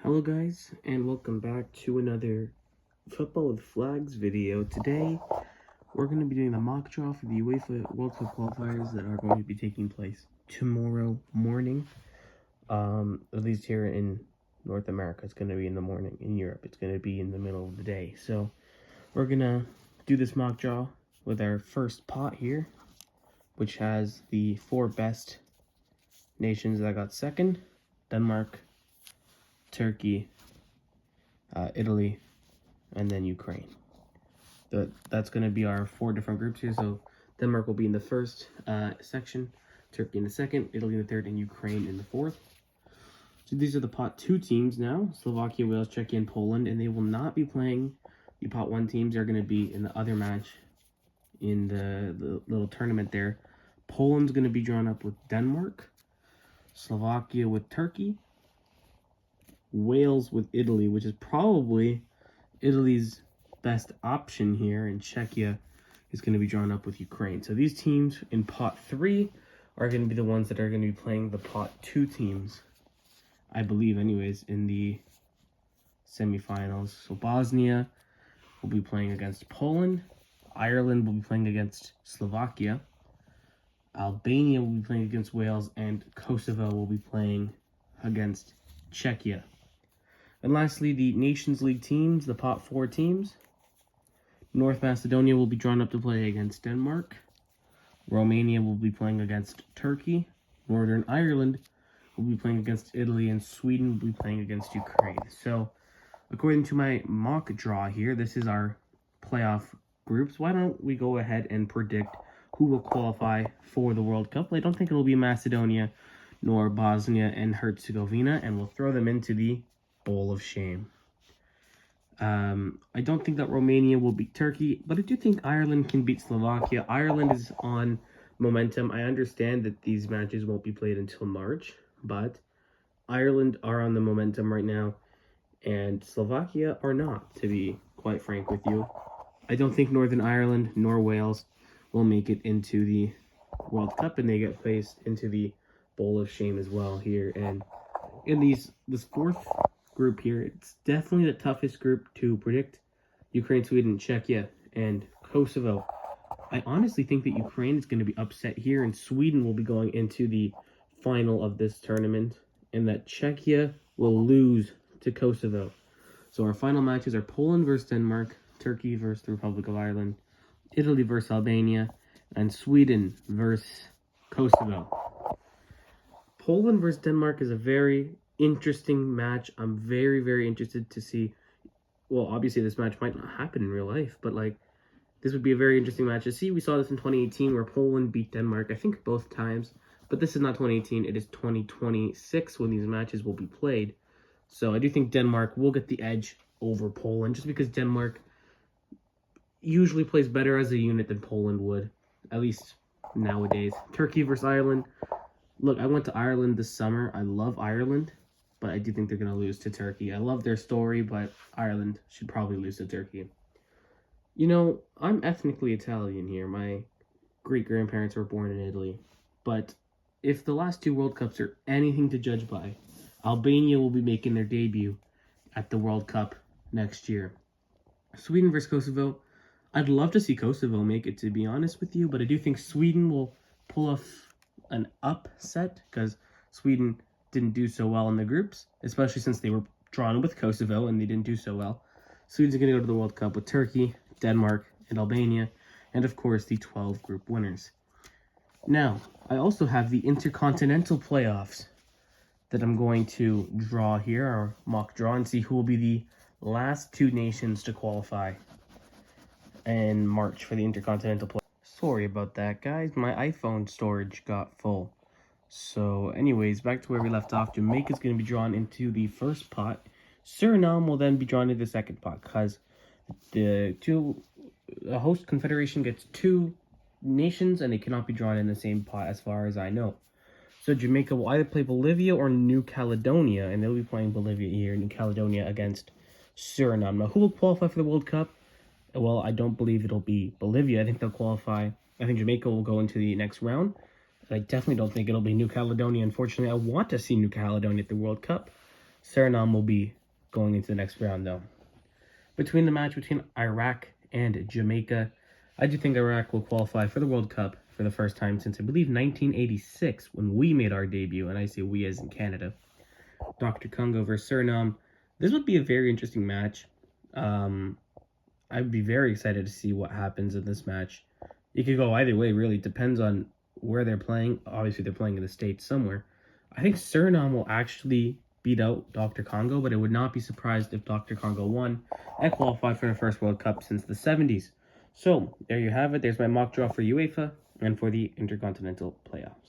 Hello guys, and welcome back to another Football with Flags video. Today, we're going to be doing the mock draw for the UEFA World Cup qualifiers that are going to be taking place tomorrow morning. At least here in North America, it's going to be in the morning. In Europe, it's going to be in the middle of the day. So, we're going to do this mock draw with our first pot here, which has the 4 best nations that got second: Denmark, Turkey, Italy, and then Ukraine. That's going to be our 4 different groups here. So Denmark will be in the first section, Turkey in the second, Italy in the third, and Ukraine in the fourth. So these are the pot 2 teams now: Slovakia, Wales, Czechia, and Poland, and they will not be playing the pot 1 teams. They're going to be in the other match in the little tournament there. Poland's going to be drawn up with Denmark, Slovakia with Turkey, Wales with Italy, which is probably Italy's best option here, and Czechia is going to be drawn up with Ukraine. So these teams in pot 3 are going to be the ones that are going to be playing the pot 2 teams, I believe anyways, in the semifinals. So Bosnia will be playing against Poland, Ireland will be playing against Slovakia, Albania will be playing against Wales, and Kosovo will be playing against Czechia. And lastly, the Nations League teams, the pot 4 teams. North Macedonia will be drawn up to play against Denmark. Romania will be playing against Turkey. Northern Ireland will be playing against Italy, and Sweden will be playing against Ukraine. So, according to my mock draw here, this is our playoff groups. Why don't we go ahead and predict who will qualify for the World Cup? I don't think it will be Macedonia nor Bosnia and Herzegovina, and we'll throw them into the bowl of shame. I don't think that Romania will beat Turkey, but I do think Ireland can beat Slovakia. Ireland is on momentum. I understand that these matches won't be played until March, but Ireland are on the momentum right now, and Slovakia are not, to be quite frank with you. I don't think Northern Ireland nor Wales will make it into the World Cup, and they get placed into the bowl of shame as well here. And in this 4th group here, it's definitely the toughest group to predict: Ukraine, Sweden, Czechia, and Kosovo. I honestly think that Ukraine is going to be upset here, and Sweden will be going into the final of this tournament, and that Czechia will lose to Kosovo. So our final matches are Poland versus Denmark, Turkey versus the Republic of Ireland, Italy versus Albania, and Sweden versus Kosovo. Poland versus Denmark is a very interesting match. I'm very, very interested to see. Well, obviously this match might not happen in real life, but this would be a very interesting match to see. We saw this in 2018 where Poland beat Denmark, I think both times, but this is not 2018, it is 2026 when these matches will be played. So I do think Denmark will get the edge over Poland, just because Denmark usually plays better as a unit than Poland would, at least nowadays. Turkey versus Ireland. Look, I went to Ireland this summer. I love Ireland, but I do think they're going to lose to Turkey. I love their story, but Ireland should probably lose to Turkey. You know, I'm ethnically Italian here. My great-grandparents were born in Italy. But if the last 2 World Cups are anything to judge by, Albania will be making their debut at the World Cup next year. Sweden versus Kosovo. I'd love to see Kosovo make it, to be honest with you, but I do think Sweden will pull off an upset, because Sweden didn't do so well in the groups, especially since they were drawn with Kosovo and they didn't do so well. Sweden's going to go to the World Cup with Turkey, Denmark, and Albania, and of course the 12 group winners. Now, I also have the intercontinental playoffs that I'm going to draw here, or mock draw, and see who will be the last 2 nations to qualify in March for the intercontinental playoffs. Sorry about that, guys. My iPhone storage got full. So, anyways, back to where we left off. Jamaica's going to be drawn into the first pot. Suriname will then be drawn into the second pot, because the host confederation gets 2 nations, and they cannot be drawn in the same pot, as far as I know. So Jamaica will either play Bolivia or New Caledonia, and they'll be playing Bolivia here, New Caledonia against Suriname. Now, who will qualify for the World Cup? Well, I don't believe it'll be Bolivia. I think they'll qualify. I think Jamaica will go into the next round. And I definitely don't think it'll be New Caledonia. Unfortunately, I want to see New Caledonia at the World Cup. Suriname will be going into the next round, though. Between the match between Iraq and Jamaica, I do think Iraq will qualify for the World Cup for the first time since, I believe, 1986, when we made our debut, and I say we as in Canada. Dr. Congo versus Suriname. This would be a very interesting match. I'd be very excited to see what happens in this match. It could go either way, really. It depends on where they're playing. Obviously, they're playing in the States somewhere. I think Suriname will actually beat out Dr. Congo, but I would not be surprised if Dr. Congo won and qualified for the first World Cup since the 70s. So, there you have it. There's my mock draw for UEFA and for the Intercontinental Playoffs.